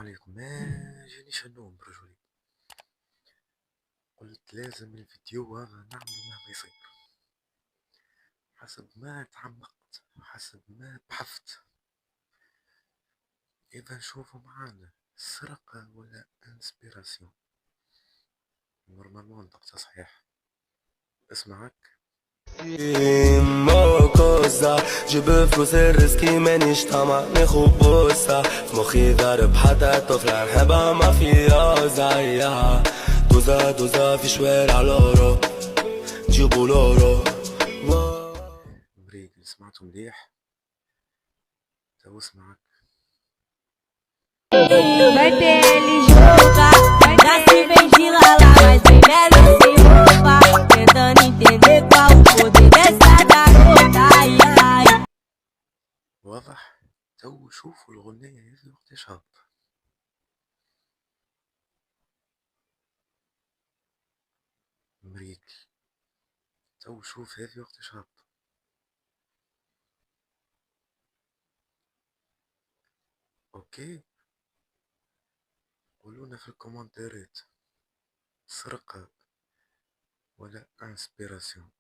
عليكم، ما جانيش النوم برجولي. قلت لازم الفيديو هذا نعمله مهما يصير. حسب ما تعمقت، حسب ما بحثت، إذا نشوفوا معانا سرقة ولا انسبيراسيون. نورمالمون نطقتها صحيح. اسمعك. مو كوزا جيب فلوس الريسكي مانيش طمع ناخد بوسة في مخي ضارب حتى طفلة نحبها مافيوزا يا دوزة دوزة في شوارع لورو جيبوا لورو مريق سمعته مليح. تو اسمعك. Vai ter ele jogar, nasce vem de lala, mas vem melhor sem roupa. Tentando entender qual o poder dessa garota, ai ai. واضح. تو شوفوا الغنية هذي وقتاش هابطة. مريق تو شوف هذي وقتاش هابطة. اوكي، قولونا في الكومنتات سرقة ولا انسبيراسيون.